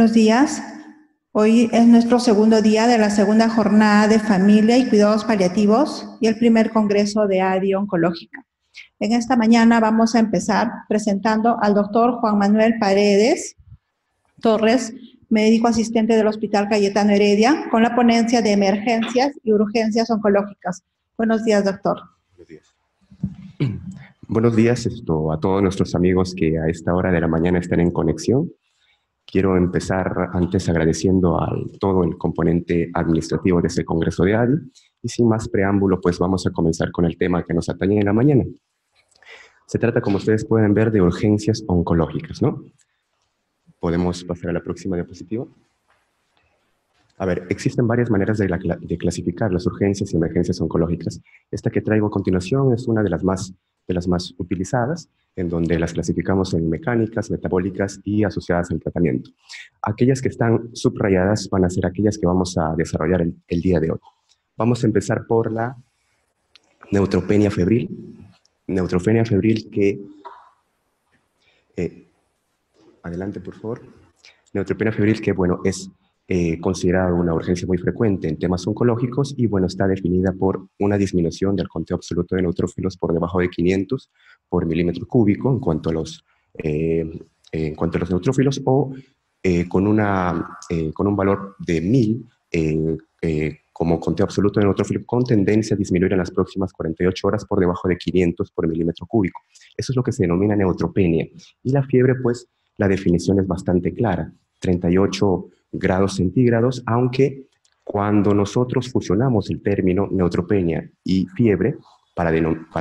Buenos días. Hoy es nuestro segundo día de la segunda jornada de familia y cuidados paliativos y el primer congreso de ADI Oncológica. En esta mañana vamos a empezar presentando al doctor Juan Manuel Paredes Torres, médico asistente del Hospital Cayetano Heredia, con la ponencia de emergencias y urgencias oncológicas. Buenos días, doctor. Buenos días. Buenos días a todos nuestros amigos que a esta hora de la mañana están en conexión. Quiero empezar antes agradeciendo a todo el componente administrativo de este Congreso de ADI y sin más preámbulo, pues vamos a comenzar con el tema que nos atañe en la mañana. Se trata, como ustedes pueden ver, de urgencias oncológicas, ¿no? ¿Podemos pasar a la próxima diapositiva? A ver, existen varias maneras de clasificar las urgencias y emergencias oncológicas. Esta que traigo a continuación es una de las más utilizadas, en donde las clasificamos en mecánicas, metabólicas y asociadas al tratamiento. Aquellas que están subrayadas van a ser aquellas que vamos a desarrollar el día de hoy. Vamos a empezar por la neutropenia febril. Neutropenia febril que... adelante, por favor. Neutropenia febril que, bueno, es considerada una urgencia muy frecuente en temas oncológicos y, bueno, está definida por una disminución del conteo absoluto de neutrófilos por debajo de 500 por milímetro cúbico en cuanto a los neutrófilos o con un valor de 1000 como conteo absoluto de neutrófilos con tendencia a disminuir en las próximas 48 horas por debajo de 500 por milímetro cúbico. Eso es lo que se denomina neutropenia. Y la fiebre, pues, la definición es bastante clara, 38 grados centígrados, aunque cuando nosotros fusionamos el término neutropenia y fiebre para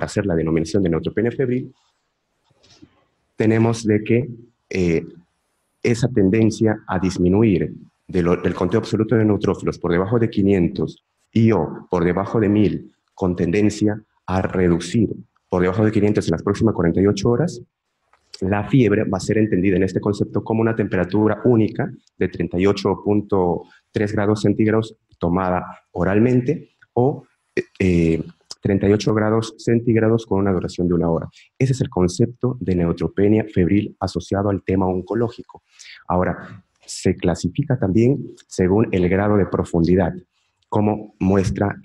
hacer la denominación de neutropenia febril, tenemos de que esa tendencia a disminuir del conteo absoluto de neutrófilos por debajo de 500 y o por debajo de 1000 con tendencia a reducir por debajo de 500 en las próximas 48 horas, la fiebre va a ser entendida en este concepto como una temperatura única de 38.3 grados centígrados tomada oralmente o 38 grados centígrados con una duración de 1 hora. Ese es el concepto de neutropenia febril asociado al tema oncológico. Ahora, se clasifica también según el grado de profundidad, como muestra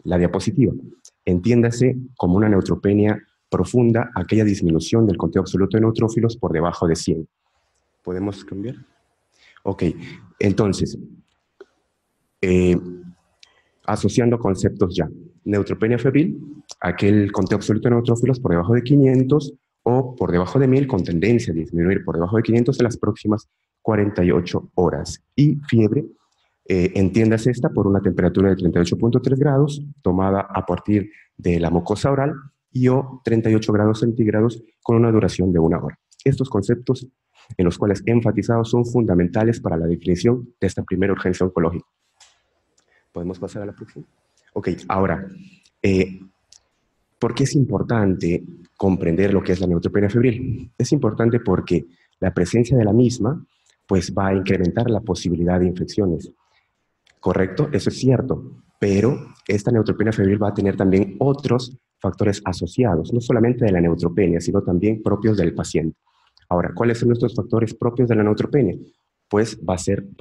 la diapositiva. Entiéndase como una neutropenia profunda aquella disminución del conteo absoluto de neutrófilos por debajo de 100. ¿Podemos cambiar? Ok, entonces, asociando conceptos ya. Neutropenia febril, aquel conteo absoluto de neutrófilos por debajo de 500 o por debajo de 1000 con tendencia a disminuir por debajo de 500 en las próximas 48 horas. Y fiebre, entiéndase esta por una temperatura de 38.3 grados tomada a partir de la mucosa oral y o 38 grados centígrados con una duración de 1 hora. Estos conceptos en los cuales he enfatizado son fundamentales para la definición de esta primera urgencia oncológica. ¿Podemos pasar a la próxima? Ok, ahora, ¿por qué es importante comprender lo que es la neutropenia febril? Es importante porque la presencia de la misma pues va a incrementar la posibilidad de infecciones. ¿Correcto? Eso es cierto, pero esta neutropenia febril va a tener también otros factores asociados, no solamente de la neutropenia, sino también propios del paciente. Ahora, ¿cuáles son estos factores propios de la neutropenia? Pues va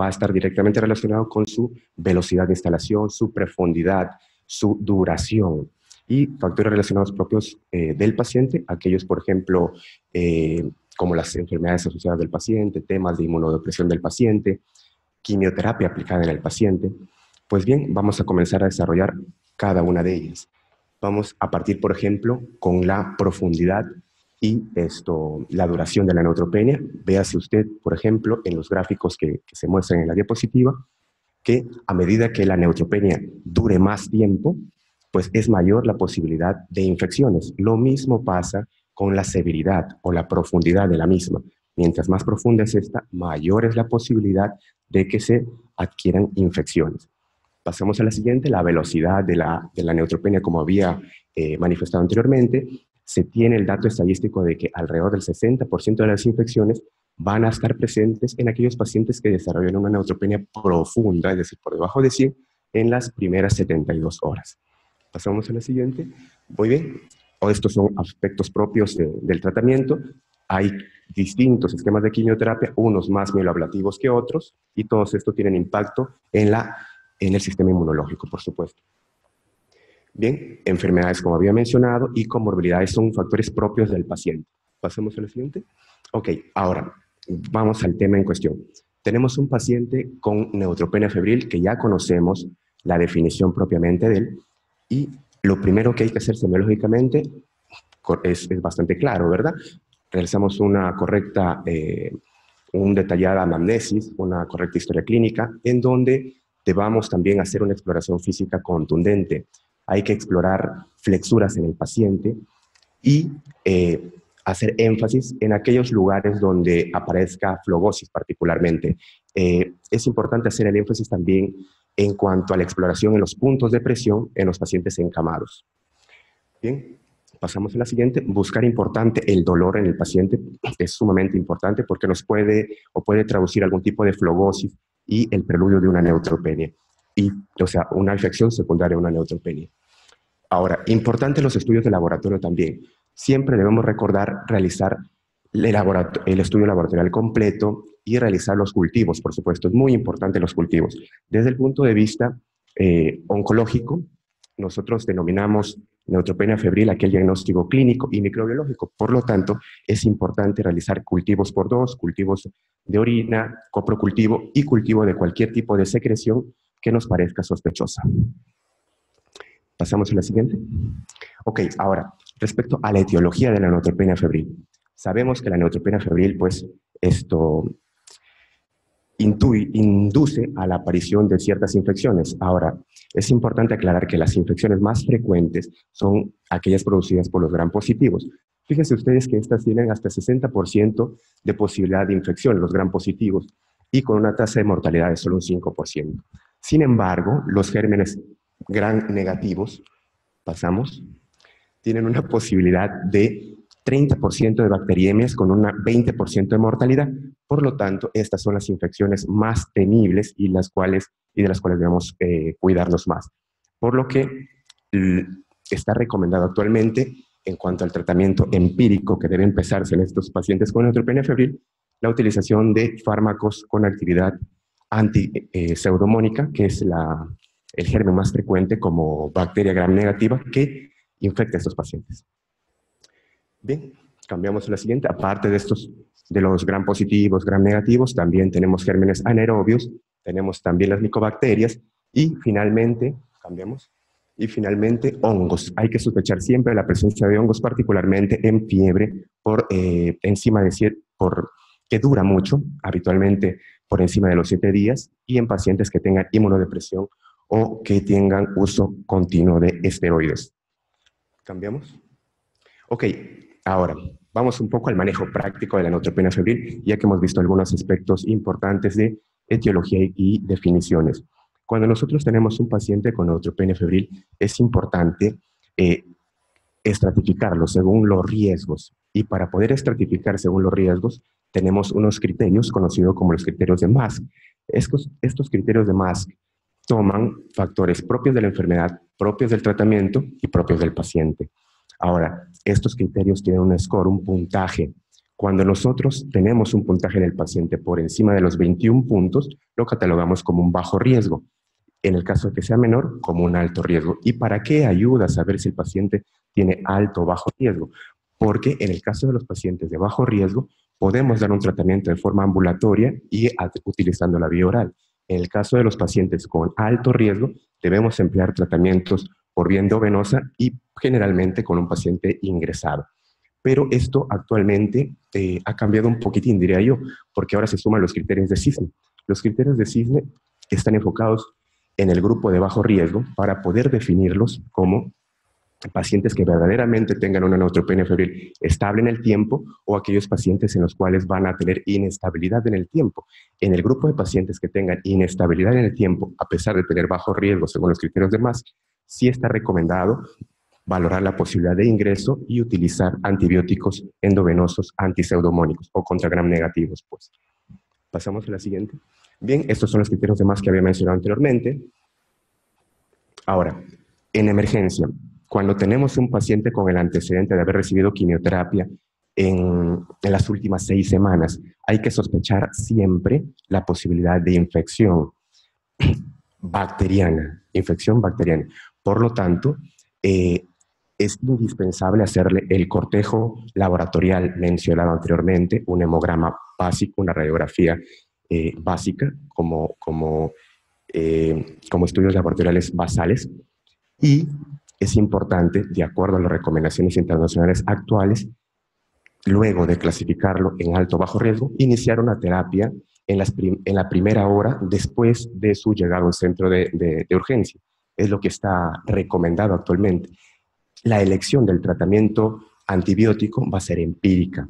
a estar directamente relacionado con su velocidad de instalación, su profundidad, su duración. Y factores relacionados propios del paciente, aquellos, por ejemplo, como las enfermedades asociadas del paciente, temas de inmunodepresión del paciente, quimioterapia aplicada en el paciente. Pues bien, vamos a comenzar a desarrollar cada una de ellas. Vamos a partir, por ejemplo, con la profundidad y la duración de la neutropenia. Véase usted, por ejemplo, en los gráficos que se muestran en la diapositiva, que a medida que la neutropenia dure más tiempo, pues es mayor la posibilidad de infecciones. Lo mismo pasa con la severidad o la profundidad de la misma. Mientras más profunda es esta, mayor es la posibilidad de que se adquieran infecciones. Pasamos a la siguiente, la velocidad de la neutropenia, como había manifestado anteriormente. Se tiene el dato estadístico de que alrededor del 60% de las infecciones van a estar presentes en aquellos pacientes que desarrollan una neutropenia profunda, es decir, por debajo de 100, en las primeras 72 horas. Pasamos a la siguiente. Muy bien. Estos son aspectos propios del tratamiento. Hay distintos esquemas de quimioterapia, unos más mieloablativos que otros, y todos estos tienen impacto en el sistema inmunológico, por supuesto. Bien, enfermedades como había mencionado y comorbilidades son factores propios del paciente. Pasemos a la siguiente. Ok, ahora vamos al tema en cuestión. Tenemos un paciente con neutropenia febril que ya conocemos la definición propiamente de él, y lo primero que hay que hacer semiológicamente es bastante claro, ¿verdad? Realizamos una detallada anamnesis, una correcta historia clínica, en donde debamos también hacer una exploración física contundente. Hay que explorar flexuras en el paciente y hacer énfasis en aquellos lugares donde aparezca flegosis particularmente. Es importante hacer el énfasis también en cuanto a la exploración en los puntos de presión en los pacientes encamados. Bien, pasamos a la siguiente. Buscar importante el dolor en el paciente es sumamente importante porque nos puede traducir algún tipo de flegosis y el preludio de una neutropenia, o sea, una infección secundaria a una neutropenia. Ahora, importante los estudios de laboratorio también. Siempre debemos recordar realizar el estudio laboratorial completo y realizar los cultivos, por supuesto. Es muy importante los cultivos. Desde el punto de vista oncológico, nosotros denominamos neutropenia febril aquel diagnóstico clínico y microbiológico. Por lo tanto, es importante realizar cultivos por dos, cultivos de orina, coprocultivo y cultivo de cualquier tipo de secreción que nos parezca sospechosa. Pasamos a la siguiente. Ok, ahora, respecto a la etiología de la neutropenia febril. Sabemos que la neutropenia febril, pues, induce a la aparición de ciertas infecciones. Ahora, es importante aclarar que las infecciones más frecuentes son aquellas producidas por los gram positivos. Fíjense ustedes que estas tienen hasta 60% de posibilidad de infección, los gram positivos, y con una tasa de mortalidad de solo un 5%. Sin embargo, los gérmenes gram negativos, pasamos, tienen una posibilidad de 30% de bacteriemias con un 20% de mortalidad. Por lo tanto, estas son las infecciones más temibles y de las cuales debemos cuidarnos más. Por lo que está recomendado actualmente, en cuanto al tratamiento empírico que debe empezarse en estos pacientes con neutropenia febril, la utilización de fármacos con actividad anti-pseudomónica, que es el germen más frecuente como bacteria gram negativa que infecta a estos pacientes. Bien, cambiamos a la siguiente. Aparte de los gram positivos, gram negativos, también tenemos gérmenes anaerobios, tenemos también las micobacterias y finalmente, hongos. Hay que sospechar siempre la presencia de hongos, particularmente en fiebre que dura mucho, habitualmente por encima de los 7 días, y en pacientes que tengan inmunodepresión o que tengan uso continuo de esteroides. ¿Cambiamos? Ok, ahora vamos un poco al manejo práctico de la neutropenia febril, ya que hemos visto algunos aspectos importantes de etiología y definiciones. Cuando nosotros tenemos un paciente con neutropenia febril, es importante estratificarlo según los riesgos. Y para poder estratificar según los riesgos, tenemos unos criterios conocidos como los criterios de Mask. Estos criterios de Mask toman factores propios de la enfermedad, propios del tratamiento y propios del paciente. Ahora, estos criterios tienen un score, un puntaje. Cuando nosotros tenemos un puntaje en el paciente por encima de los 21 puntos, lo catalogamos como un bajo riesgo. En el caso de que sea menor, como un alto riesgo. ¿Y para qué ayuda a saber si el paciente tiene alto o bajo riesgo? Porque en el caso de los pacientes de bajo riesgo, podemos dar un tratamiento de forma ambulatoria y utilizando la vía oral. En el caso de los pacientes con alto riesgo, debemos emplear tratamientos por vía endovenosa y generalmente con un paciente ingresado. Pero esto actualmente ha cambiado un poquitín, diría yo, porque ahora se suman los criterios de CISNE. Los criterios de CISNE están enfocados en el grupo de bajo riesgo para poder definirlos como pacientes que verdaderamente tengan una neutropenia febril estable en el tiempo o aquellos pacientes en los cuales van a tener inestabilidad en el tiempo. En el grupo de pacientes que tengan inestabilidad en el tiempo, a pesar de tener bajo riesgo según los criterios de Mask, sí está recomendado valorar la posibilidad de ingreso y utilizar antibióticos endovenosos antipseudomónicos o contra gram negativos. Pues. Pasamos a la siguiente. Bien, estos son los criterios de Mask que había mencionado anteriormente. Ahora, en emergencia, cuando tenemos un paciente con el antecedente de haber recibido quimioterapia en las últimas 6 semanas. Hay que sospechar siempre la posibilidad de infección bacteriana, Por lo tanto, es indispensable hacerle el cortejo laboratorial mencionado anteriormente, un hemograma básico, una radiografía básica, como estudios laboratoriales basales, y es importante, de acuerdo a las recomendaciones internacionales actuales, luego de clasificarlo en alto o bajo riesgo, iniciar una terapia en la primera hora después de su llegada a un centro de urgencia. Es lo que está recomendado actualmente. La elección del tratamiento antibiótico va a ser empírica,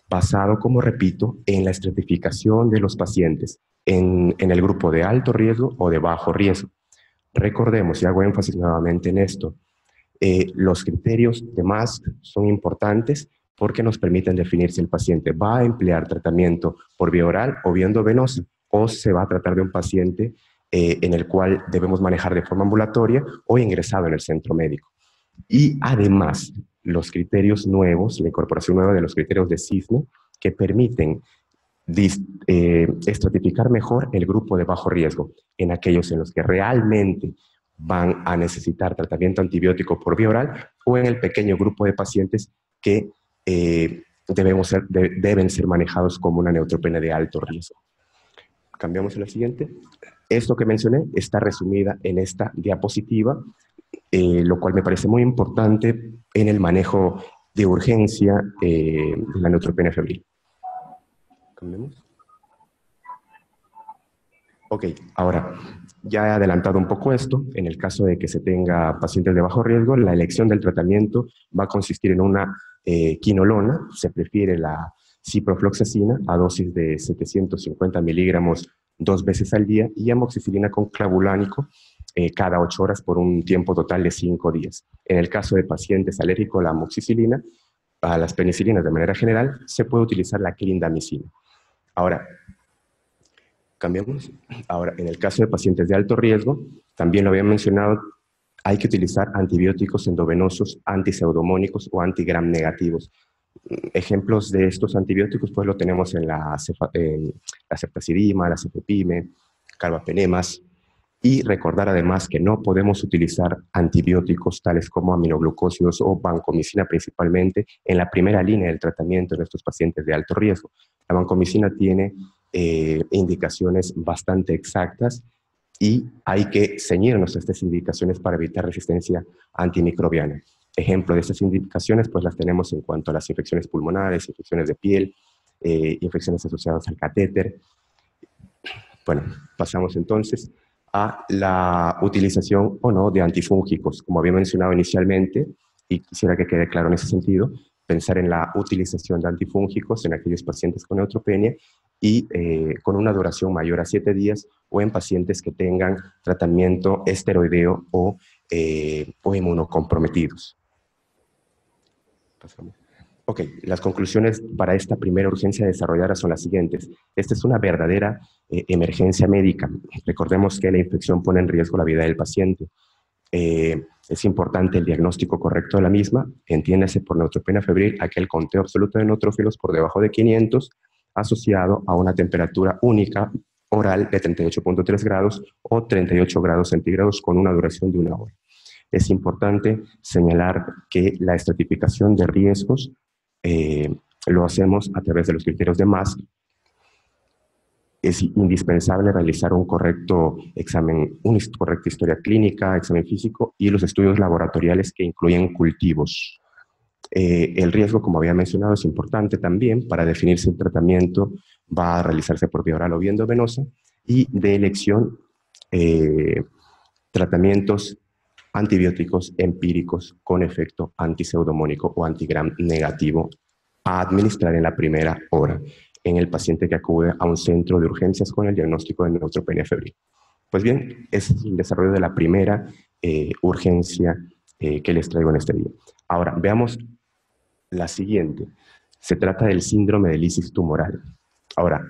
basado, como repito, en la estratificación de los pacientes, en el grupo de alto riesgo o de bajo riesgo. Recordemos, y hago énfasis nuevamente en esto, los criterios de MASC son importantes porque nos permiten definir si el paciente va a emplear tratamiento por vía oral o vía endovenosa, o se va a tratar de un paciente en el cual debemos manejar de forma ambulatoria o ingresado en el centro médico. Y además, los criterios nuevos, la incorporación nueva de los criterios de CISME, que permiten estratificar mejor el grupo de bajo riesgo en aquellos en los que realmente van a necesitar tratamiento antibiótico por vía oral, o en el pequeño grupo de pacientes que deben ser manejados como una neutropenia de alto riesgo. Cambiamos a la siguiente. Esto que mencioné está resumida en esta diapositiva, lo cual me parece muy importante en el manejo de urgencia de la neutropenia febril. Cambiamos. Ok, ahora, ya he adelantado un poco esto. En el caso de que se tenga pacientes de bajo riesgo, la elección del tratamiento va a consistir en una quinolona. Se prefiere la ciprofloxacina a dosis de 750 miligramos 2 veces al día, y amoxicilina con clavulánico cada 8 horas por un tiempo total de 5 días. En el caso de pacientes alérgicos a la amoxicilina, a las penicilinas de manera general, se puede utilizar la clindamicina. Ahora, cambiamos. Ahora, en el caso de pacientes de alto riesgo, también lo había mencionado, hay que utilizar antibióticos endovenosos antiseudomónicos o antigram negativos. Ejemplos de estos antibióticos, pues lo tenemos en la ceftazidima, la cefepime, carbapenemas. Y recordar además que no podemos utilizar antibióticos tales como aminoglucósidos o vancomicina principalmente en la primera línea del tratamiento en estos pacientes de alto riesgo. La vancomicina tiene indicaciones bastante exactas y hay que ceñirnos a estas indicaciones para evitar resistencia antimicrobiana. Ejemplo de estas indicaciones pues las tenemos en cuanto a las infecciones pulmonares, infecciones de piel, infecciones asociadas al catéter. Bueno, pasamos entonces a la utilización o no de antifúngicos. Como había mencionado inicialmente, y quisiera que quede claro en ese sentido, pensar en la utilización de antifúngicos en aquellos pacientes con neutropenia y con una duración mayor a 7 días, o en pacientes que tengan tratamiento esteroideo o inmunocomprometidos. Pasamos. Ok, las conclusiones para esta primera urgencia desarrollada son las siguientes. Esta es una verdadera emergencia médica. Recordemos que la infección pone en riesgo la vida del paciente. Es importante el diagnóstico correcto de la misma. Entiéndase por neutropenia febril aquel conteo absoluto de neutrófilos por debajo de 500, asociado a una temperatura única oral de 38.3 grados o 38 grados centígrados con una duración de 1 hora. Es importante señalar que la estratificación de riesgos lo hacemos a través de los criterios de MASC. Es indispensable realizar un correcto examen, una correcta historia clínica, examen físico y los estudios laboratoriales que incluyen cultivos. El riesgo, como había mencionado, es importante también para definir si el tratamiento va a realizarse por vía oral o vía endovenosa, y de elección tratamientos antibióticos empíricos con efecto antiseudomónico o antigram negativo a administrar en la primera hora en el paciente que acude a un centro de urgencias con el diagnóstico de neutropenia febril. Pues bien, ese es el desarrollo de la primera urgencia que les traigo en este día. Ahora, veamos la siguiente. Se trata del síndrome de lisis tumoral. Ahora,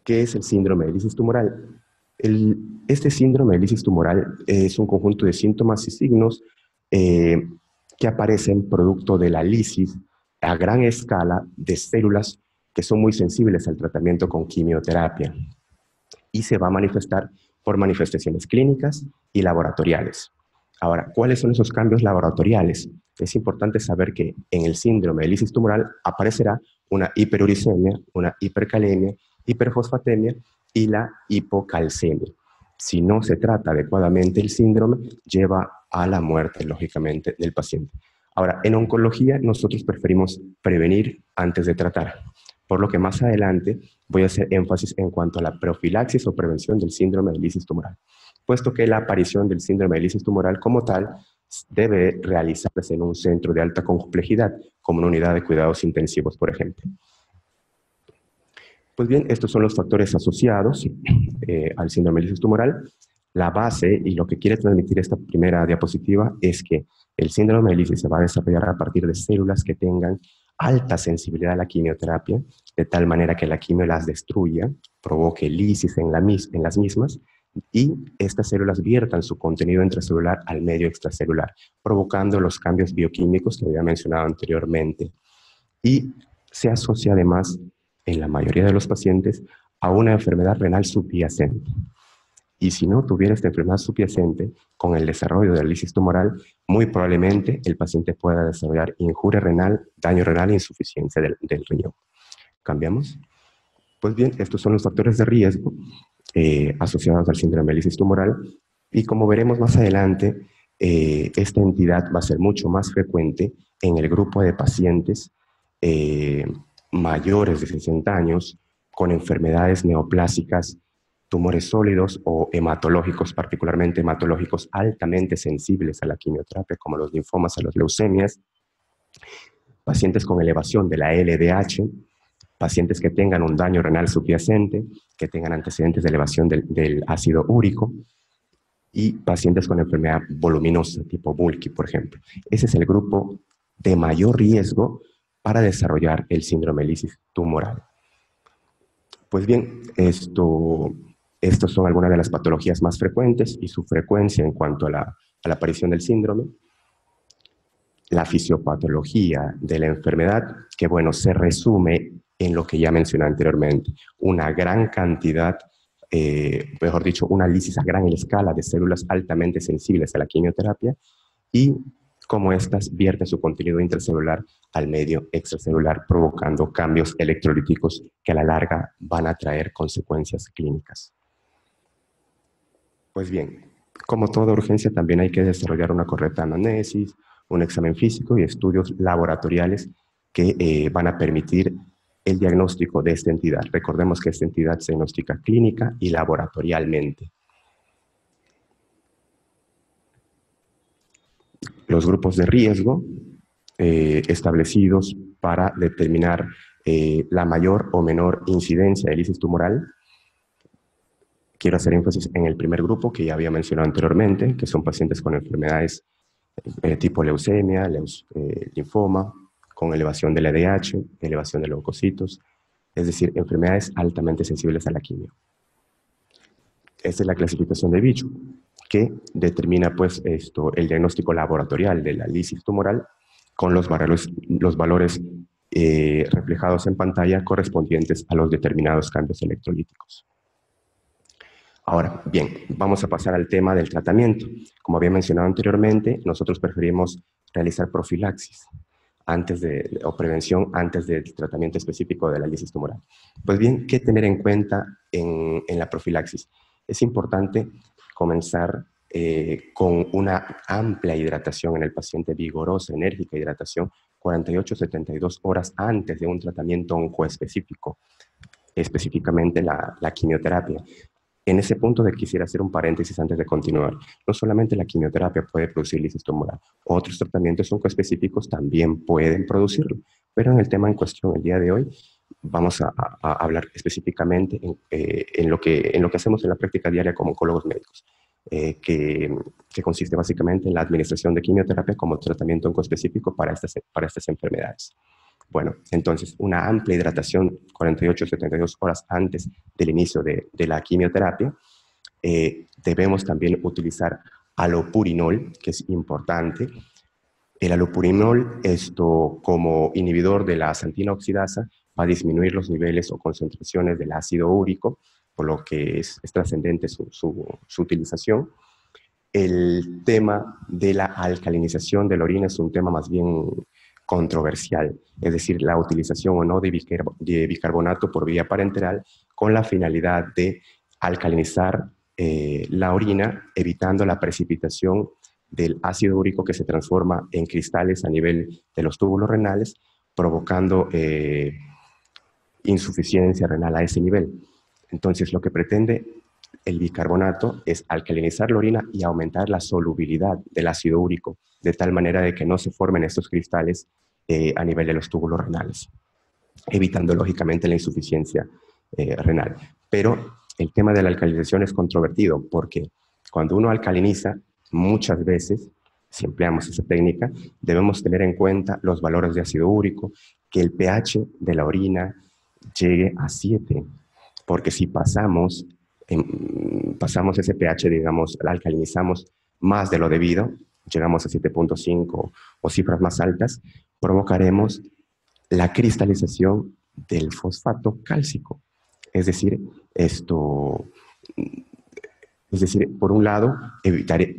¿qué es el síndrome de lisis tumoral? Este síndrome de lisis tumoral es un conjunto de síntomas y signos que aparecen producto de la lisis a gran escala de células que son muy sensibles al tratamiento con quimioterapia y se va a manifestar por manifestaciones clínicas y laboratoriales. Ahora, ¿cuáles son esos cambios laboratoriales? Es importante saber que en el síndrome de lisis tumoral aparecerá una hiperuricemia, una hipercalemia, hiperfosfatemia y la hipocalcemia. Si no se trata adecuadamente el síndrome, lleva a la muerte, lógicamente, del paciente. Ahora, en oncología nosotros preferimos prevenir antes de tratar, por lo que más adelante voy a hacer énfasis en cuanto a la profilaxis o prevención del síndrome de lisis tumoral, puesto que la aparición del síndrome de lisis tumoral como tal debe realizarse en un centro de alta complejidad, como una unidad de cuidados intensivos, por ejemplo. Pues bien, estos son los factores asociados al síndrome de lisis tumoral. La base y lo que quiere transmitir esta primera diapositiva es que el síndrome de lisis se va a desarrollar a partir de células que tengan alta sensibilidad a la quimioterapia, de tal manera que la quimio las destruya, provoque lisis en las mismas, y estas células viertan su contenido intracelular al medio extracelular, provocando los cambios bioquímicos que había mencionado anteriormente. Y se asocia además, en la mayoría de los pacientes, a una enfermedad renal subyacente. Y si no tuviera esta enfermedad subyacente, con el desarrollo de la lisis tumoral, muy probablemente el paciente pueda desarrollar injuria renal, daño renal e insuficiencia del riñón. ¿Cambiamos? Pues bien, estos son los factores de riesgo asociados al síndrome de lisis tumoral, y como veremos más adelante, esta entidad va a ser mucho más frecuente en el grupo de pacientes mayores de 60 años con enfermedades neoplásicas, tumores sólidos o hematológicos, particularmente hematológicos altamente sensibles a la quimioterapia, como los linfomas, a las leucemias, pacientes con elevación de la LDH, pacientes que tengan un daño renal subyacente, que tengan antecedentes de elevación del ácido úrico, y pacientes con enfermedad voluminosa, tipo Bulky, por ejemplo. Ese es el grupo de mayor riesgo para desarrollar el síndrome de lisis tumoral. Pues bien, estas son algunas de las patologías más frecuentes y su frecuencia en cuanto a la aparición del síndrome. La fisiopatología de la enfermedad, que bueno, se resume en lo que ya mencioné anteriormente, una gran cantidad, mejor dicho, una lisis a gran escala de células altamente sensibles a la quimioterapia, y como estas vierten su contenido intracelular al medio extracelular, provocando cambios electrolíticos que a la larga van a traer consecuencias clínicas. Pues bien, como toda urgencia, también hay que desarrollar una correcta anamnesis, un examen físico y estudios laboratoriales que van a permitir el diagnóstico de esta entidad. Recordemos que esta entidad se diagnostica clínica y laboratorialmente. Los grupos de riesgo establecidos para determinar la mayor o menor incidencia de lisis tumoral. Quiero hacer énfasis en el primer grupo que ya había mencionado anteriormente, que son pacientes con enfermedades tipo leucemia, linfoma, con elevación del LDH, elevación de leucocitos, es decir, enfermedades altamente sensibles a la quimio. Esta es la clasificación de Bicho, que determina pues el diagnóstico laboratorial de la lisis tumoral con los valores reflejados en pantalla correspondientes a los determinados cambios electrolíticos. Ahora, bien, vamos a pasar al tema del tratamiento. Como había mencionado anteriormente, nosotros preferimos realizar profilaxis o prevención antes del tratamiento específico de la lisis tumoral. Pues bien, ¿qué tener en cuenta en la profilaxis? Es importante comenzar con una amplia hidratación en el paciente, vigorosa, enérgica hidratación, 48-72 horas antes de un tratamiento oncoespecífico, específicamente la quimioterapia. En ese punto quisiera hacer un paréntesis antes de continuar. No solamente la quimioterapia puede producir lisis tumoral, otros tratamientos oncoespecíficos también pueden producirlo, pero en el tema en cuestión el día de hoy vamos a hablar específicamente en lo que hacemos en la práctica diaria como oncólogos médicos, que consiste básicamente en la administración de quimioterapia como tratamiento oncoespecífico para estas enfermedades. Bueno, entonces, una amplia hidratación 48-72 horas antes del inicio de la quimioterapia. Debemos también utilizar alopurinol, que es importante, El allopurinol, como inhibidor de la xantina oxidasa, va a disminuir los niveles o concentraciones del ácido úrico, por lo que es trascendente su utilización. El tema de la alcalinización de la orina es un tema más bien controversial, es decir, la utilización o no de bicarbonato por vía parenteral con la finalidad de alcalinizar la orina, evitando la precipitación del ácido úrico que se transforma en cristales a nivel de los túbulos renales, provocando insuficiencia renal a ese nivel. Entonces, lo que pretende el bicarbonato es alcalinizar la orina y aumentar la solubilidad del ácido úrico, de tal manera de que no se formen estos cristales a nivel de los túbulos renales, evitando lógicamente la insuficiencia renal. Pero el tema de la alcalinización es controvertido porque cuando uno alcaliniza, muchas veces, si empleamos esa técnica, debemos tener en cuenta los valores de ácido úrico, que el pH de la orina llegue a 7, porque si pasamos ese pH, digamos, la alcalinizamos más de lo debido, llegamos a 7.5 o cifras más altas, provocaremos la cristalización del fosfato cálcico. Es decir, por un lado,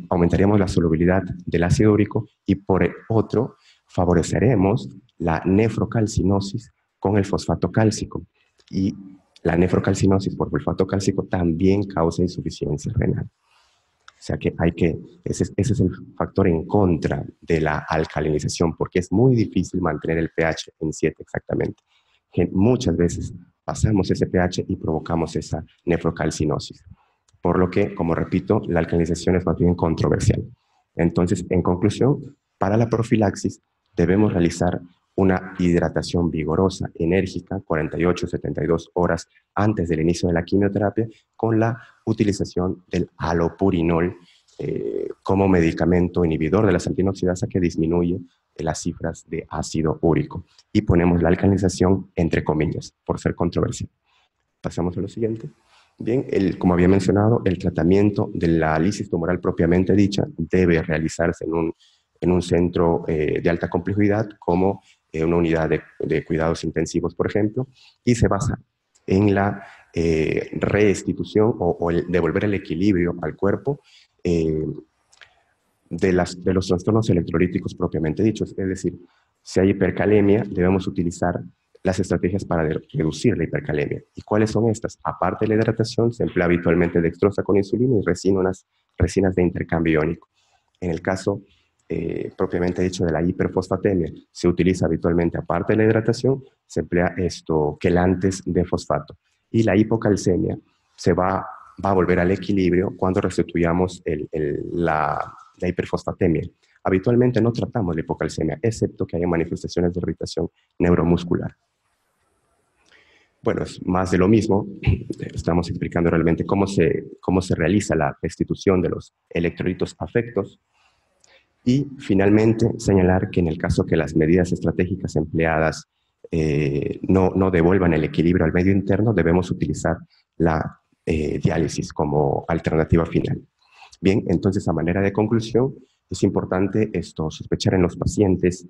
aumentaríamos la solubilidad del ácido úrico y por el otro, favoreceremos la nefrocalcinosis con el fosfato cálcico. Y la nefrocalcinosis por fosfato cálcico también causa insuficiencia renal. O sea que ese es el factor en contra de la alcalinización, porque es muy difícil mantener el pH en 7 exactamente. Muchas veces pasamos ese pH y provocamos esa nefrocalcinosis. Por lo que, como repito, la alcalinización es más bien controversial. Entonces, en conclusión, para la profilaxis debemos realizar una hidratación vigorosa, enérgica, 48-72 horas antes del inicio de la quimioterapia, con la utilización del allopurinol como medicamento inhibidor de la xantina oxidasa que disminuye las cifras de ácido úrico. Y ponemos la alcalinización entre comillas, por ser controversial. Pasamos a lo siguiente. Bien, como había mencionado, el tratamiento de la lisis tumoral propiamente dicha debe realizarse en un centro de alta complejidad como una unidad de cuidados intensivos, por ejemplo, y se basa en la restitución o el devolver el equilibrio al cuerpo de los trastornos electrolíticos propiamente dichos. Es decir, si hay hipercalemia, debemos utilizar las estrategias para reducir la hipercalemia. ¿Y cuáles son estas? Aparte de la hidratación, se emplea habitualmente dextrosa con insulina y resinas de intercambio iónico. En el caso propiamente dicho de la hiperfosfatemia, se utiliza habitualmente, aparte de la hidratación, se emplea quelantes de fosfato. Y la hipocalcemia se va a volver al equilibrio cuando restituyamos la hiperfosfatemia. Habitualmente no tratamos la hipocalcemia, excepto que haya manifestaciones de irritación neuromuscular. Bueno, es más de lo mismo. Estamos explicando realmente cómo se realiza la restitución de los electrolitos afectos. Y finalmente, señalar que en el caso que las medidas estratégicas empleadas no devuelvan el equilibrio al medio interno, debemos utilizar la diálisis como alternativa final. Bien, entonces, a manera de conclusión, es importante sospechar en los pacientes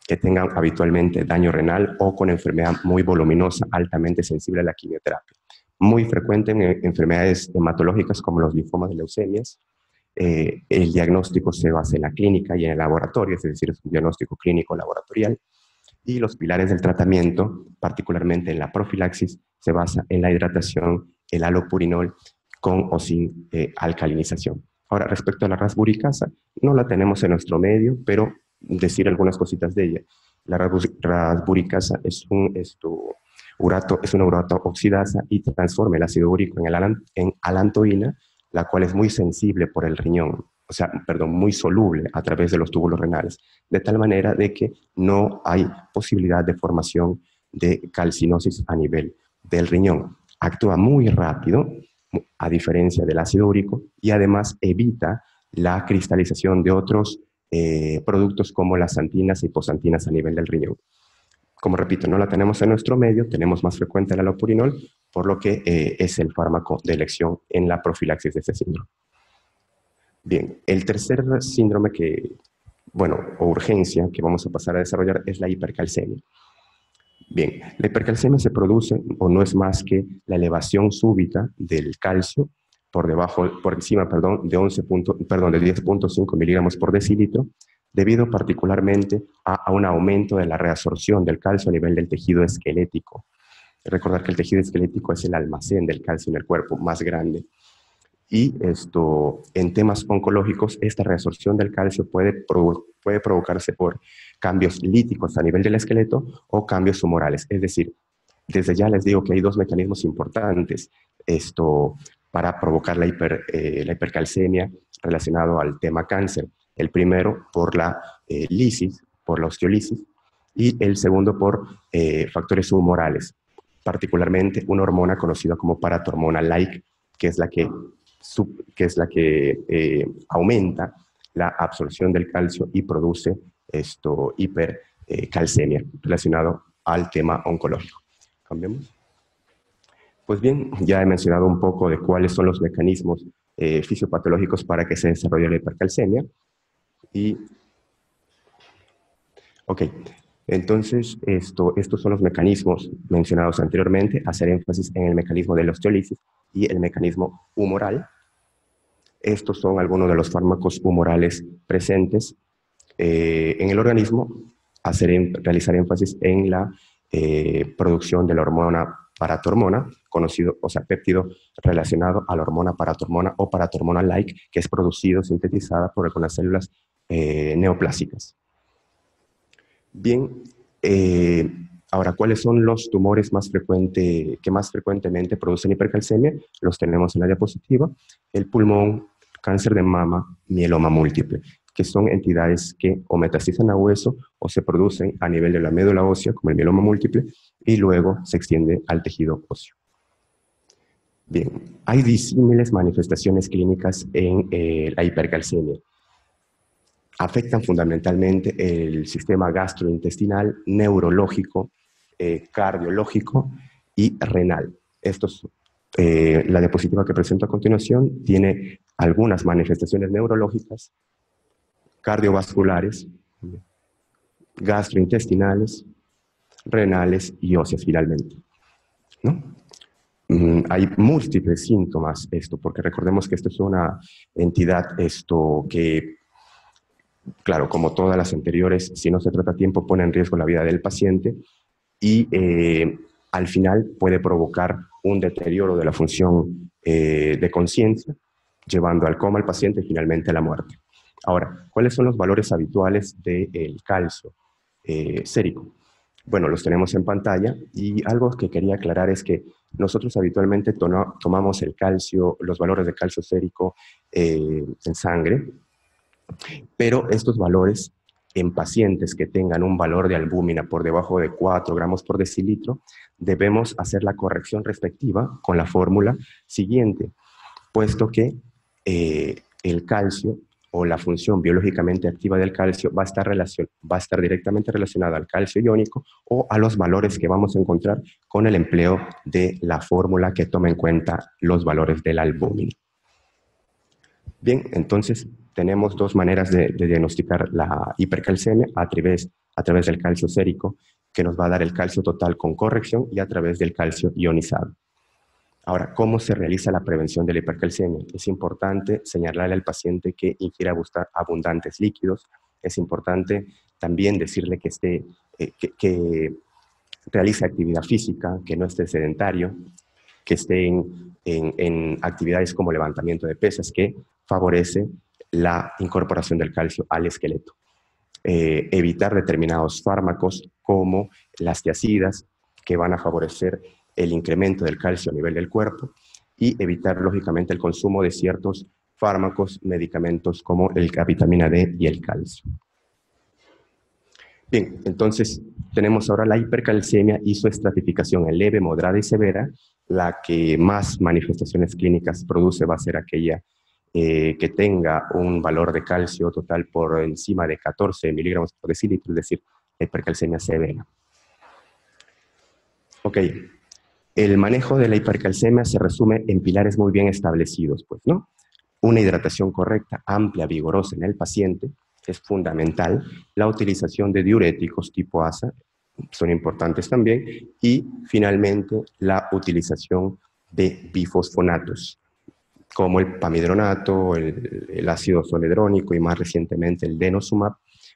que tengan habitualmente daño renal o con enfermedad muy voluminosa, altamente sensible a la quimioterapia. Muy frecuente en enfermedades hematológicas como los linfomas de leucemias. El diagnóstico se basa en la clínica y en el laboratorio, es decir, es un diagnóstico clínico laboratorial. Y los pilares del tratamiento, particularmente en la profilaxis, se basa en la hidratación, el allopurinol con o sin alcalinización. Ahora, respecto a la rasburicasa, no la tenemos en nuestro medio, pero decir algunas cositas de ella. La rasburicasa es una urato oxidasa y transforma el ácido úrico en alantoína, la cual es muy sensible por el riñón, muy soluble a través de los túbulos renales, de tal manera de que no hay posibilidad de formación de calcinosis a nivel del riñón. Actúa muy rápido, a diferencia del ácido úrico, y además evita la cristalización de otros productos como las xantinas y hipoxantinas a nivel del riñón. Como repito, no la tenemos en nuestro medio, tenemos más frecuente el allopurinol, por lo que es el fármaco de elección en la profilaxis de este síndrome. Bien, el tercer síndrome que bueno, o urgencia que vamos a pasar a desarrollar es la hipercalcemia. Bien, la hipercalcemia se produce o no es más que la elevación súbita del calcio por encima, de 10.5 miligramos por decilitro, debido particularmente a un aumento de la reabsorción del calcio a nivel del tejido esquelético. Recordar que el tejido esquelético es el almacén del calcio en el cuerpo más grande. Y en temas oncológicos, esta reabsorción del calcio puede provocarse por cambios líticos a nivel del esqueleto o cambios tumorales. Es decir, desde ya les digo que hay dos mecanismos importantes para provocar la hipercalcemia relacionado al tema cáncer. El primero por la lisis, por la osteolisis, y el segundo por factores humorales, particularmente una hormona conocida como paratormona-like, que es la que aumenta la absorción del calcio y produce hipercalcemia relacionado al tema oncológico. ¿Cambiamos? Pues bien, ya he mencionado un poco de cuáles son los mecanismos fisiopatológicos para que se desarrolle la hipercalcemia. Ok, entonces estos son los mecanismos mencionados anteriormente, hacer énfasis en el mecanismo de la osteólisis y el mecanismo humoral. Estos son algunos de los fármacos humorales presentes en el organismo, realizar énfasis en la producción de la hormona paratormona, péptido relacionado a la hormona paratormona o paratormona-like, que es producido, sintetizada por algunas células neoplásicas. Bien, ahora, ¿cuáles son los tumores que más frecuentemente producen hipercalcemia? Los tenemos en la diapositiva: el pulmón, cáncer de mama, mieloma múltiple, que son entidades que o metastizan a hueso o se producen a nivel de la médula ósea, como el mieloma múltiple, y luego se extiende al tejido óseo. Bien, hay disímiles manifestaciones clínicas en la hipercalcemia. Afectan fundamentalmente el sistema gastrointestinal, neurológico, cardiológico y renal. La diapositiva que presento a continuación tiene algunas manifestaciones neurológicas, cardiovasculares, gastrointestinales, renales y óseas finalmente, ¿no? Hay múltiples síntomas, porque recordemos que esto es una entidad que, claro, como todas las anteriores, si no se trata a tiempo, pone en riesgo la vida del paciente y al final puede provocar un deterioro de la función de conciencia, llevando al coma al paciente y finalmente a la muerte. Ahora, ¿cuáles son los valores habituales del calcio sérico? Bueno, los tenemos en pantalla, y algo que quería aclarar es que nosotros habitualmente tomamos los valores de calcio sérico en sangre, pero estos valores en pacientes que tengan un valor de albúmina por debajo de 4 gramos por decilitro, debemos hacer la corrección respectiva con la fórmula siguiente, puesto que el calcio o la función biológicamente activa del calcio va a estar directamente relacionada al calcio iónico o a los valores que vamos a encontrar con el empleo de la fórmula que toma en cuenta los valores de la albúmina. Bien, entonces tenemos dos maneras de diagnosticar la hipercalcemia: a través del calcio sérico, que nos va a dar el calcio total con corrección, y a través del calcio ionizado. Ahora, ¿cómo se realiza la prevención de la hipercalcemia? Es importante señalarle al paciente que ingiera abundantes líquidos. Es importante también decirle que realice actividad física, que no esté sedentario, que esté en actividades como levantamiento de pesas, que favorece la incorporación del calcio al esqueleto. Evitar determinados fármacos como las tiazidas, que van a favorecer el incremento del calcio a nivel del cuerpo, y evitar, lógicamente, el consumo de ciertos fármacos, medicamentos como la vitamina D y el calcio. Bien, entonces tenemos ahora la hipercalcemia y su estratificación en leve, moderada y severa. La que más manifestaciones clínicas produce va a ser aquella que tenga un valor de calcio total por encima de 14 miligramos por decilitro, es decir, la hipercalcemia severa. Ok. El manejo de la hipercalcemia se resume en pilares muy bien establecidos, pues, ¿no? Una hidratación correcta, amplia, vigorosa en el paciente, es fundamental la utilización de diuréticos tipo ASA, son importantes también, y finalmente la utilización de bifosfonatos, como el pamidronato, el ácido zoledrónico y más recientemente el denosumab,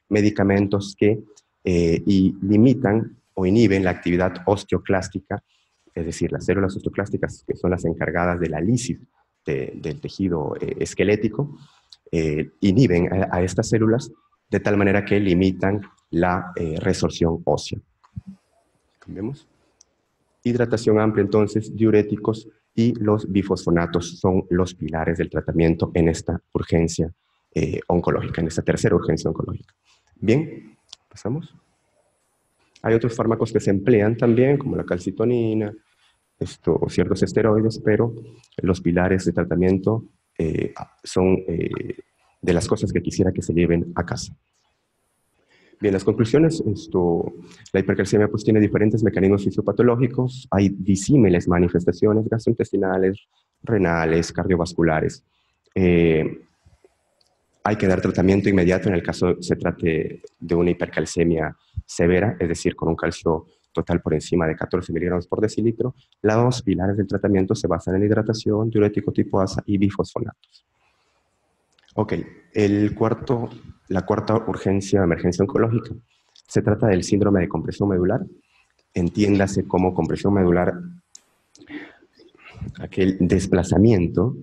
medicamentos que limitan o inhiben la actividad osteoclástica, es decir, las células osteoclásticas, que son las encargadas de la lisis del tejido esquelético, inhiben a estas células de tal manera que limitan la resorción ósea. ¿Vemos? Hidratación amplia, entonces, diuréticos y los bifosfonatos son los pilares del tratamiento en esta urgencia oncológica, en esta tercera urgencia oncológica. Bien, pasamos. Hay otros fármacos que se emplean también, como la calcitonina, ciertos esteroides, pero los pilares de tratamiento son de las cosas que quisiera que se lleven a casa. Bien, las conclusiones, la hipercalcemia pues tiene diferentes mecanismos fisiopatológicos, hay disímiles manifestaciones gastrointestinales, renales, cardiovasculares. Hay que dar tratamiento inmediato en el caso se trate de una hipercalcemia severa, es decir, con un calcio total por encima de 14 miligramos por decilitro. Los pilares del tratamiento se basan en hidratación, diurético tipo ASA y bifosfonatos. Ok, la cuarta urgencia o emergencia oncológica se trata del síndrome de compresión medular. Entiéndase como compresión medular aquel desplazamiento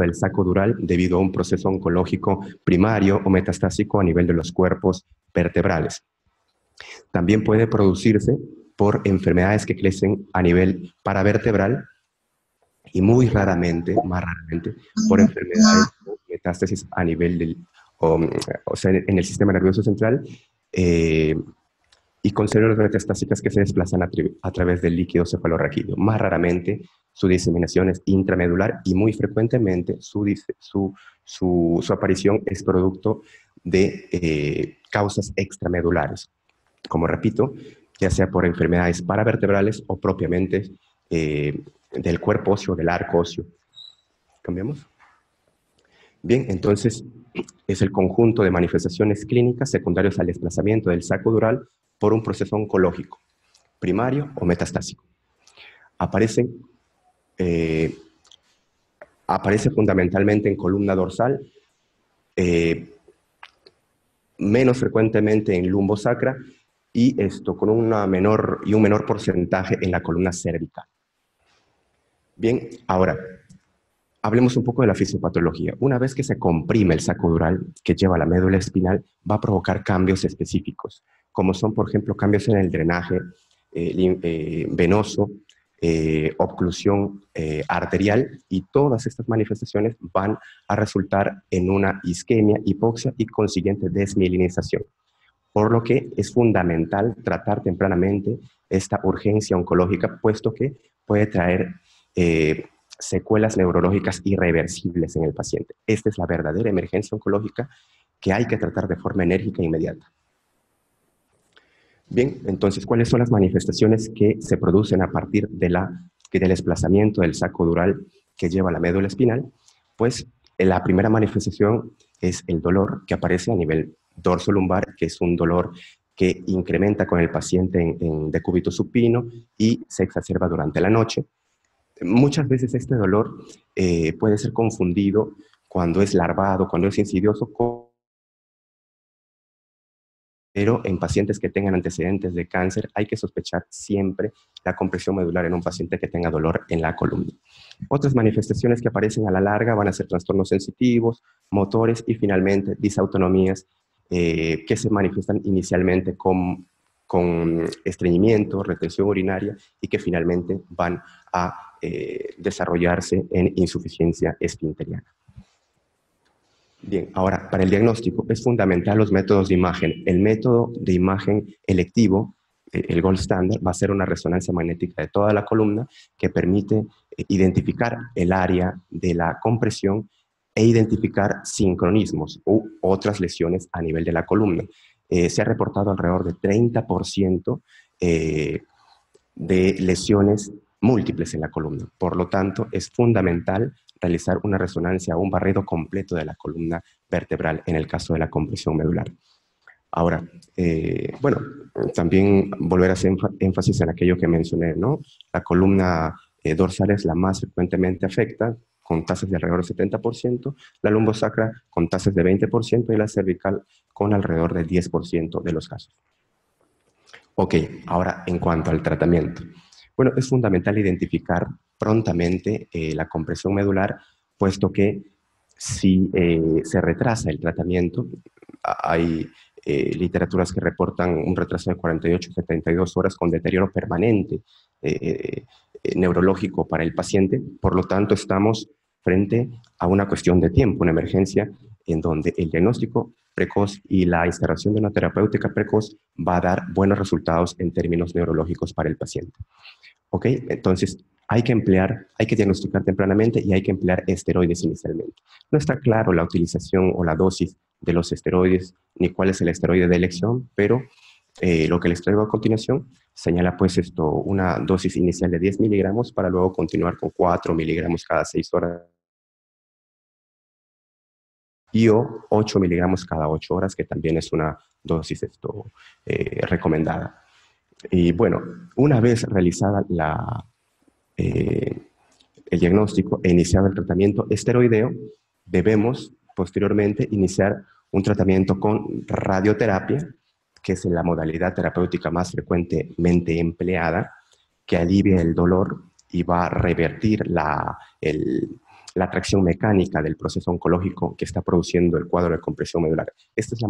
del saco dural debido a un proceso oncológico primario o metastásico a nivel de los cuerpos vertebrales. También puede producirse por enfermedades que crecen a nivel paravertebral y muy raramente, más raramente, por enfermedades o metástasis a nivel o sea, en el sistema nervioso central y con células metastásicas que se desplazan a través del líquido cefalorraquídeo. Más raramente su diseminación es intramedular y muy frecuentemente su aparición es producto de causas extramedulares. Como repito, ya sea por enfermedades paravertebrales o propiamente del cuerpo óseo, del arco óseo. ¿Cambiamos? Bien, entonces es el conjunto de manifestaciones clínicas secundarias al desplazamiento del saco dural por un proceso oncológico, primario o metastásico. Aparece fundamentalmente en columna dorsal, menos frecuentemente en lumbosacra y con un menor porcentaje en la columna cervical. Bien, ahora, hablemos un poco de la fisiopatología. Una vez que se comprime el saco dural que lleva la médula espinal, va a provocar cambios específicos, como son, por ejemplo, cambios en el drenaje venoso, oclusión arterial, y todas estas manifestaciones van a resultar en una isquemia, hipoxia y consiguiente desmielinización. Por lo que es fundamental tratar tempranamente esta urgencia oncológica, puesto que puede traer secuelas neurológicas irreversibles en el paciente. Esta es la verdadera emergencia oncológica que hay que tratar de forma enérgica e inmediata. Bien, entonces, ¿cuáles son las manifestaciones que se producen a partir del desplazamiento del saco dural que lleva la médula espinal? Pues la primera manifestación es el dolor que aparece a nivel dorso lumbar, que es un dolor que incrementa con el paciente en decúbito supino y se exacerba durante la noche. Muchas veces este dolor puede ser confundido cuando es larvado, cuando es insidioso, pero en pacientes que tengan antecedentes de cáncer hay que sospechar siempre la compresión medular en un paciente que tenga dolor en la columna. Otras manifestaciones que aparecen a la larga van a ser trastornos sensitivos, motores y finalmente disautonomías que se manifiestan inicialmente con estreñimiento, retención urinaria y que finalmente van a desarrollarse en insuficiencia esfinteriana. Bien, ahora, para el diagnóstico es fundamental los métodos de imagen. El método de imagen electivo, el gold standard, va a ser una resonancia magnética de toda la columna que permite identificar el área de la compresión e identificar sincronismos u otras lesiones a nivel de la columna. Se ha reportado alrededor de 30% de lesiones múltiples en la columna. Por lo tanto, es fundamental realizar una resonancia o un barrido completo de la columna vertebral en el caso de la compresión medular. Ahora, bueno, también volver a hacer énfasis en aquello que mencioné, ¿no? La columna dorsal es la más frecuentemente afecta, con tasas de alrededor del 70%, la lumbosacra con tasas de 20% y la cervical con alrededor del 10% de los casos. Ok, ahora en cuanto al tratamiento. Bueno, es fundamental identificar prontamente la compresión medular, puesto que si se retrasa el tratamiento, hay literaturas que reportan un retraso de 48 a 72 horas con deterioro permanente neurológico para el paciente. Por lo tanto, estamos frente a una cuestión de tiempo, una emergencia en donde el diagnóstico precoz y la instalación de una terapéutica precoz va a dar buenos resultados en términos neurológicos para el paciente. ¿Ok? Entonces, hay que diagnosticar tempranamente y hay que emplear esteroides inicialmente. No está claro la utilización o la dosis de los esteroides, ni cuál es el esteroide de elección, pero lo que les traigo a continuación señala pues una dosis inicial de 10 miligramos para luego continuar con 4 miligramos cada 6 horas y o 8 miligramos cada 8 horas, que también es una dosis recomendada. Y bueno, una vez realizada el diagnóstico e iniciado el tratamiento esteroideo, debemos posteriormente iniciar un tratamiento con radioterapia, que es la modalidad terapéutica más frecuentemente empleada, que alivia el dolor y va a revertir la atracción mecánica del proceso oncológico que está produciendo el cuadro de compresión medular. Esta es la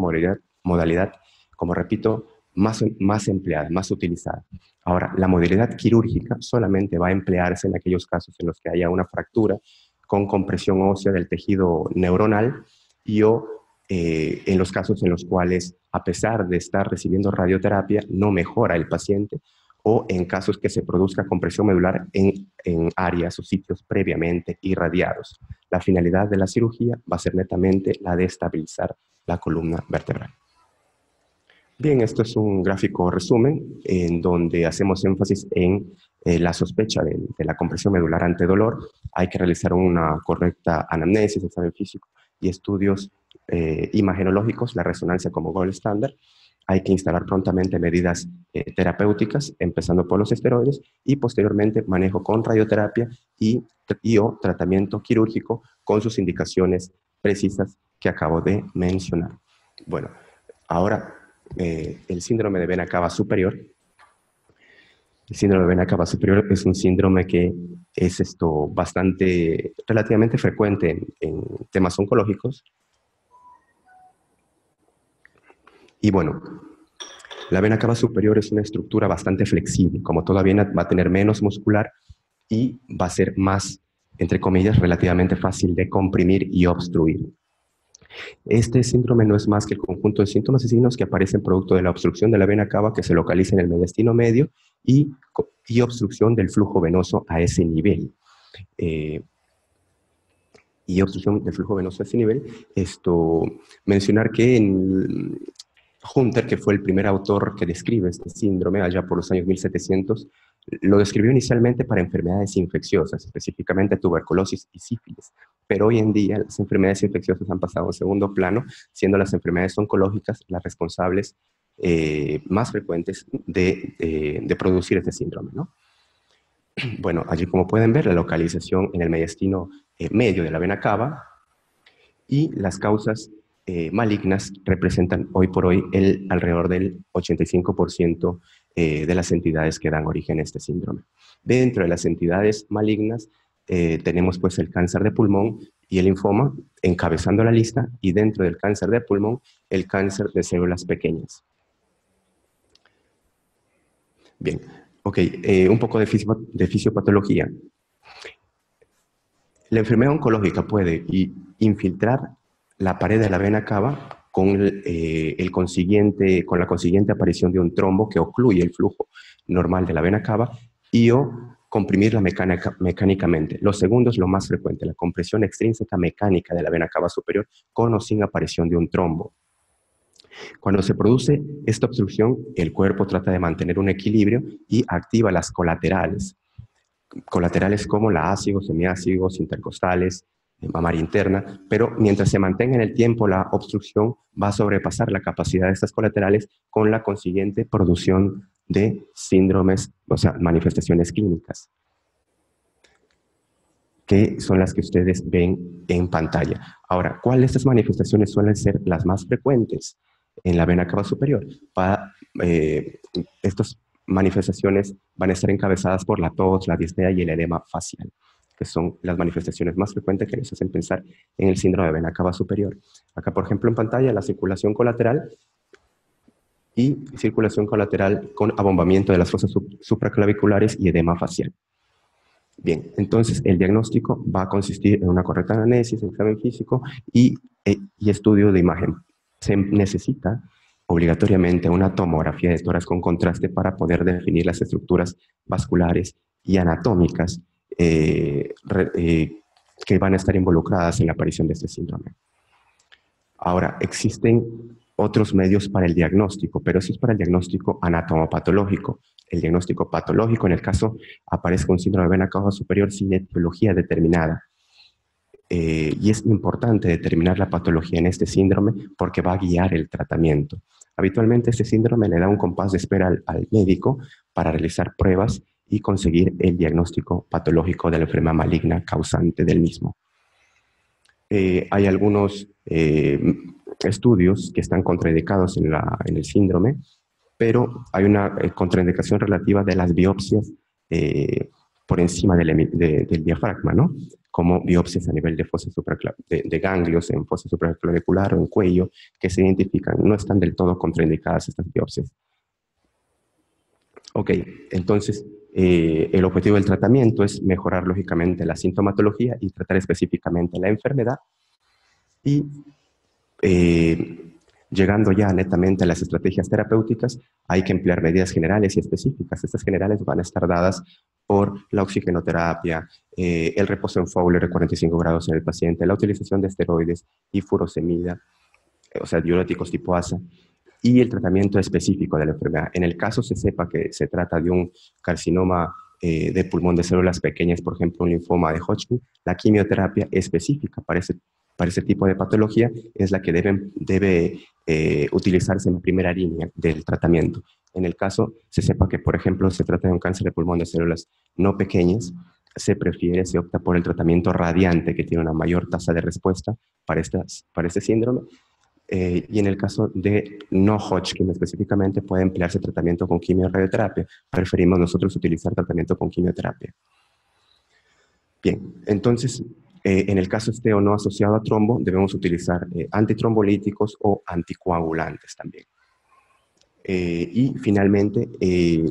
modalidad, como repito, más empleada, más utilizada. Ahora, la modalidad quirúrgica solamente va a emplearse en aquellos casos en los que haya una fractura con compresión ósea del tejido neuronal y o en los casos en los cuales, a pesar de estar recibiendo radioterapia, no mejora el paciente, o en casos que se produzca compresión medular en áreas o sitios previamente irradiados. La finalidad de la cirugía va a ser netamente la de estabilizar la columna vertebral. Bien, esto es un gráfico resumen en donde hacemos énfasis en la sospecha de la compresión medular ante dolor. Hay que realizar una correcta anamnesis, examen físico y estudios imagenológicos, la resonancia como gold estándar. Hay que instalar prontamente medidas terapéuticas, empezando por los esteroides, y posteriormente manejo con radioterapia y o tratamiento quirúrgico con sus indicaciones precisas que acabo de mencionar. Bueno, ahora el síndrome de vena cava superior. El síndrome de vena cava superior es un síndrome que es relativamente frecuente en temas oncológicos. Y bueno, la vena cava superior es una estructura bastante flexible, como toda vena va a tener menos muscular y va a ser más, entre comillas, relativamente fácil de comprimir y obstruir. Este síndrome no es más que el conjunto de síntomas y signos que aparecen producto de la obstrucción de la vena cava que se localiza en el mediastino medio y obstrucción del flujo venoso a ese nivel. Y obstrucción del flujo venoso a ese nivel, mencionar que Hunter, que fue el primer autor que describe este síndrome allá por los años 1700, lo describió inicialmente para enfermedades infecciosas, específicamente tuberculosis y sífilis, pero hoy en día las enfermedades infecciosas han pasado a un segundo plano, siendo las enfermedades oncológicas las responsables más frecuentes de producir este síndrome, ¿no? Bueno, allí como pueden ver, la localización en el mediastino medio de la vena cava y las causas malignas representan hoy por hoy alrededor del 85% de las entidades que dan origen a este síndrome. Dentro de las entidades malignas tenemos pues el cáncer de pulmón y el linfoma encabezando la lista, y dentro del cáncer de pulmón el cáncer de células pequeñas. Bien, ok, un poco de fisiopatología. La enfermedad oncológica puede infiltrar la pared de la vena cava con la consiguiente aparición de un trombo que ocluye el flujo normal de la vena cava y o comprimirla mecánicamente. Lo segundo es lo más frecuente, la compresión extrínseca mecánica de la vena cava superior con o sin aparición de un trombo. Cuando se produce esta obstrucción, el cuerpo trata de mantener un equilibrio y activa las colaterales. colaterales como la ácidos, semiácidos, intercostales, mamaria interna, pero mientras se mantenga en el tiempo la obstrucción va a sobrepasar la capacidad de estas colaterales con la consiguiente producción de síndromes, o sea, manifestaciones clínicas, que son las que ustedes ven en pantalla. Ahora, ¿cuáles de estas manifestaciones suelen ser las más frecuentes en la vena cava superior? Estas manifestaciones van a estar encabezadas por la tos, la disnea y el edema facial, que son las manifestaciones más frecuentes que nos hacen pensar en el síndrome de vena cava superior. Acá, por ejemplo, en pantalla, la circulación colateral y circulación colateral con abombamiento de las fosas supraclaviculares y edema facial. Bien, entonces el diagnóstico va a consistir en una correcta análisis, examen físico y estudio de imagen. Se necesita obligatoriamente una tomografía de tórax con contraste para poder definir las estructuras vasculares y anatómicas que van a estar involucradas en la aparición de este síndrome. Ahora, existen otros medios para el diagnóstico, pero eso es para el diagnóstico anatomopatológico. El diagnóstico patológico, en el caso aparezca un síndrome de vena cava superior sin etiología determinada. Y es importante determinar la patología en este síndrome porque va a guiar el tratamiento. Habitualmente este síndrome le da un compás de espera al médico para realizar pruebas y conseguir el diagnóstico patológico de la enfermedad maligna causante del mismo. Hay algunos estudios que están contraindicados en el síndrome, pero hay una contraindicación relativa de las biopsias por encima del diafragma, ¿no? Como biopsias a nivel de ganglios en fosa supraclavicular o en cuello, que se identifican. No están del todo contraindicadas estas biopsias. Ok, entonces el objetivo del tratamiento es mejorar lógicamente la sintomatología y tratar específicamente la enfermedad. Y llegando ya netamente a las estrategias terapéuticas, hay que emplear medidas generales y específicas. Estas generales van a estar dadas por la oxigenoterapia, el reposo en Fowler de 45 grados en el paciente, la utilización de esteroides y furosemida, o sea, diuréticos tipo ASA, y el tratamiento específico de la enfermedad. En el caso se sepa que se trata de un carcinoma de pulmón de células pequeñas, por ejemplo, un linfoma de Hodgkin, la quimioterapia específica para ese tipo de patología es la que debe utilizarse en primera línea del tratamiento. En el caso se sepa que, por ejemplo, se trata de un cáncer de pulmón de células no pequeñas, se opta por el tratamiento radiante, que tiene una mayor tasa de respuesta para este síndrome. Y en el caso de no Hodgkin específicamente puede emplearse tratamiento con quimio-radioterapia. Preferimos nosotros utilizar tratamiento con quimioterapia. Bien, entonces, en el caso esté o no asociado a trombo, debemos utilizar antitrombolíticos o anticoagulantes también. Y finalmente,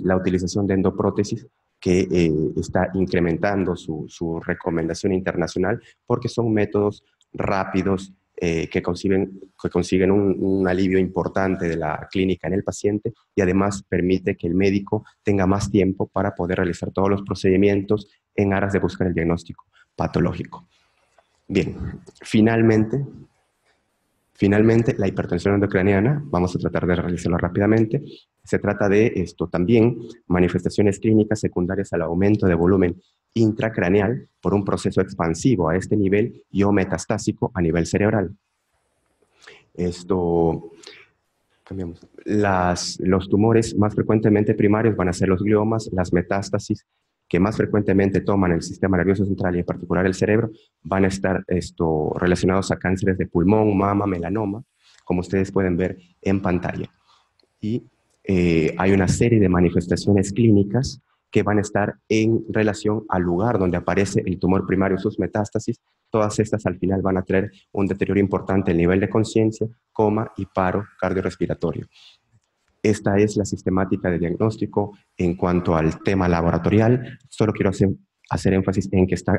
la utilización de endoprótesis, que está incrementando su recomendación internacional porque son métodos rápidos, que consiguen un alivio importante de la clínica en el paciente y además permite que el médico tenga más tiempo para poder realizar todos los procedimientos en aras de buscar el diagnóstico patológico. Bien, finalmente, la hipertensión endocraniana, vamos a tratar de realizarlo rápidamente. Se trata de también manifestaciones clínicas secundarias al aumento de volumen intracraneal por un proceso expansivo a este nivel y o metastásico a nivel cerebral. Los tumores más frecuentemente primarios van a ser los gliomas, las metástasis que más frecuentemente toman el sistema nervioso central y en particular el cerebro, van a estar relacionados a cánceres de pulmón, mama, melanoma, como ustedes pueden ver en pantalla. Y hay una serie de manifestaciones clínicas que van a estar en relación al lugar donde aparece el tumor primario y sus metástasis. Todas estas al final van a traer un deterioro importante en el nivel de conciencia, coma y paro cardiorrespiratorio. Esta es la sistemática de diagnóstico en cuanto al tema laboratorial. Solo quiero hacer énfasis en que está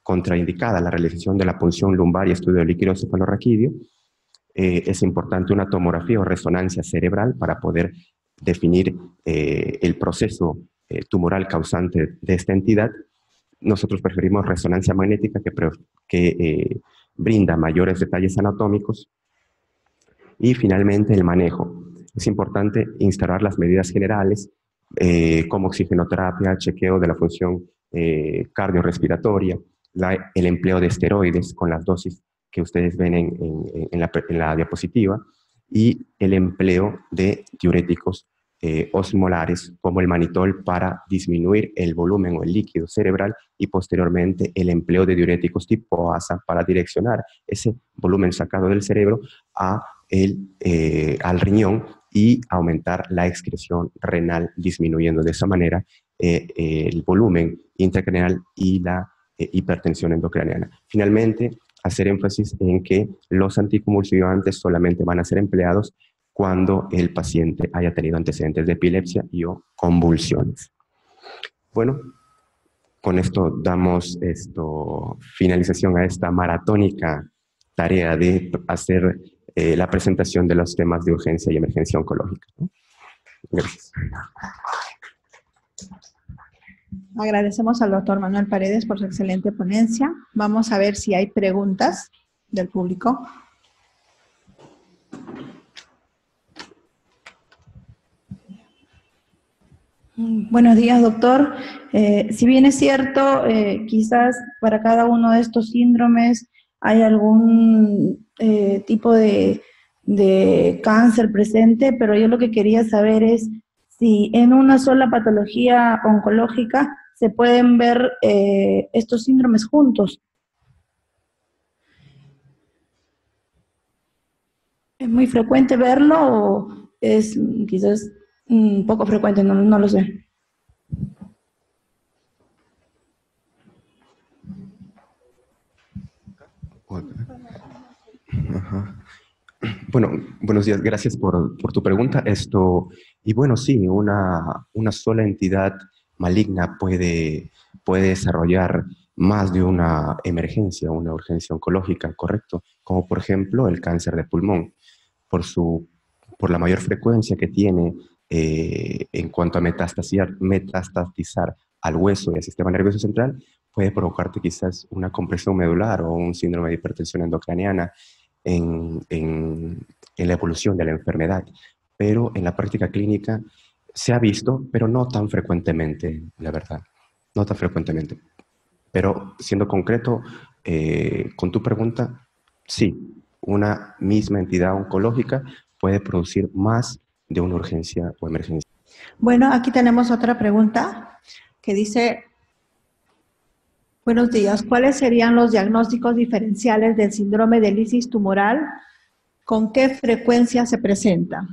contraindicada la realización de la punción lumbar y estudio de líquido cefalorraquídeo. Es importante una tomografía o resonancia cerebral para poder definir el proceso tumoral causante de esta entidad. Nosotros preferimos resonancia magnética que brinda mayores detalles anatómicos. Y finalmente el manejo. Es importante instaurar las medidas generales como oxigenoterapia, chequeo de la función cardiorrespiratoria, el empleo de esteroides con las dosis que ustedes ven en la diapositiva, y el empleo de diuréticos osmolares como el manitol para disminuir el volumen o el líquido cerebral, y posteriormente el empleo de diuréticos tipo ASA para direccionar ese volumen sacado del cerebro al riñón y aumentar la excreción renal, disminuyendo de esa manera el volumen intracraneal y la hipertensión endocraneana. Finalmente, hacer énfasis en que los anticonvulsivantes solamente van a ser empleados cuando el paciente haya tenido antecedentes de epilepsia o convulsiones. Bueno, con esto damos finalización a esta maratónica tarea de hacer la presentación de los temas de urgencia y emergencia oncológica, ¿no? Gracias. Agradecemos al doctor Manuel Paredes por su excelente ponencia. Vamos a ver si hay preguntas del público. Buenos días, doctor. Si bien es cierto, quizás para cada uno de estos síndromes hay algún tipo de cáncer presente, pero yo lo que quería saber es si en una sola patología oncológica se pueden ver estos síndromes juntos. ¿Es muy frecuente verlo o es quizás poco frecuente? No lo sé. Ajá. Bueno, buenos días, gracias por tu pregunta. Y bueno, sí, una sola entidad maligna puede desarrollar más de una emergencia, una urgencia oncológica, ¿correcto? Como por ejemplo el cáncer de pulmón, por la mayor frecuencia que tiene en cuanto a metastatizar al hueso y al sistema nervioso central, puede provocarte quizás una compresión medular o un síndrome de hipertensión endocraneana en la evolución de la enfermedad. Pero en la práctica clínica se ha visto, pero no tan frecuentemente, la verdad, no tan frecuentemente. Pero siendo concreto, con tu pregunta, sí, una misma entidad oncológica puede producir más de una urgencia o emergencia. Bueno, aquí tenemos otra pregunta que dice: buenos días, ¿cuáles serían los diagnósticos diferenciales del síndrome de lisis tumoral? ¿Con qué frecuencia se presenta?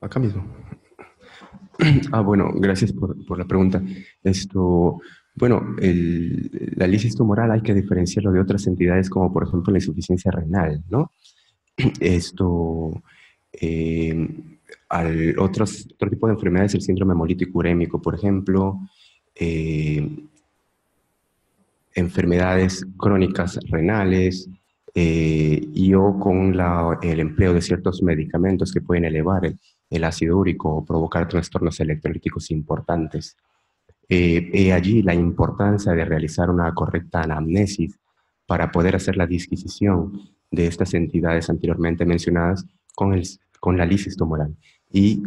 Acá mismo. Bueno, gracias por la pregunta. Bueno, la lisis tumoral hay que diferenciarlo de otras entidades como por ejemplo la insuficiencia renal, ¿no? Otro tipo de enfermedades, el síndrome hemolítico urémico, por ejemplo, enfermedades crónicas renales, o con el empleo de ciertos medicamentos que pueden elevar el ácido úrico o provocar trastornos electrolíticos importantes. Allí la importancia de realizar una correcta anamnesis para poder hacer la disquisición de estas entidades anteriormente mencionadas con la lisis tumoral. Y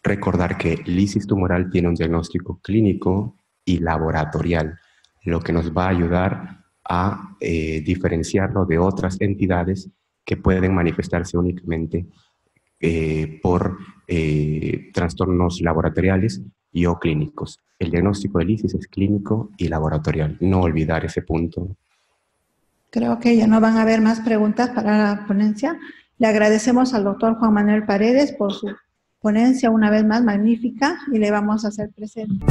recordar que lisis tumoral tiene un diagnóstico clínico y laboratorial, lo que nos va a ayudar a diferenciarlo de otras entidades que pueden manifestarse únicamente por trastornos laboratoriales y o clínicos. El diagnóstico de lisis es clínico y laboratorial. No olvidar ese punto. Creo que ya no van a haber más preguntas para la ponencia. Le agradecemos al doctor Juan Manuel Paredes por su ponencia una vez más magnífica y le vamos a hacer presente.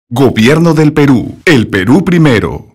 Gobierno del Perú. El Perú primero.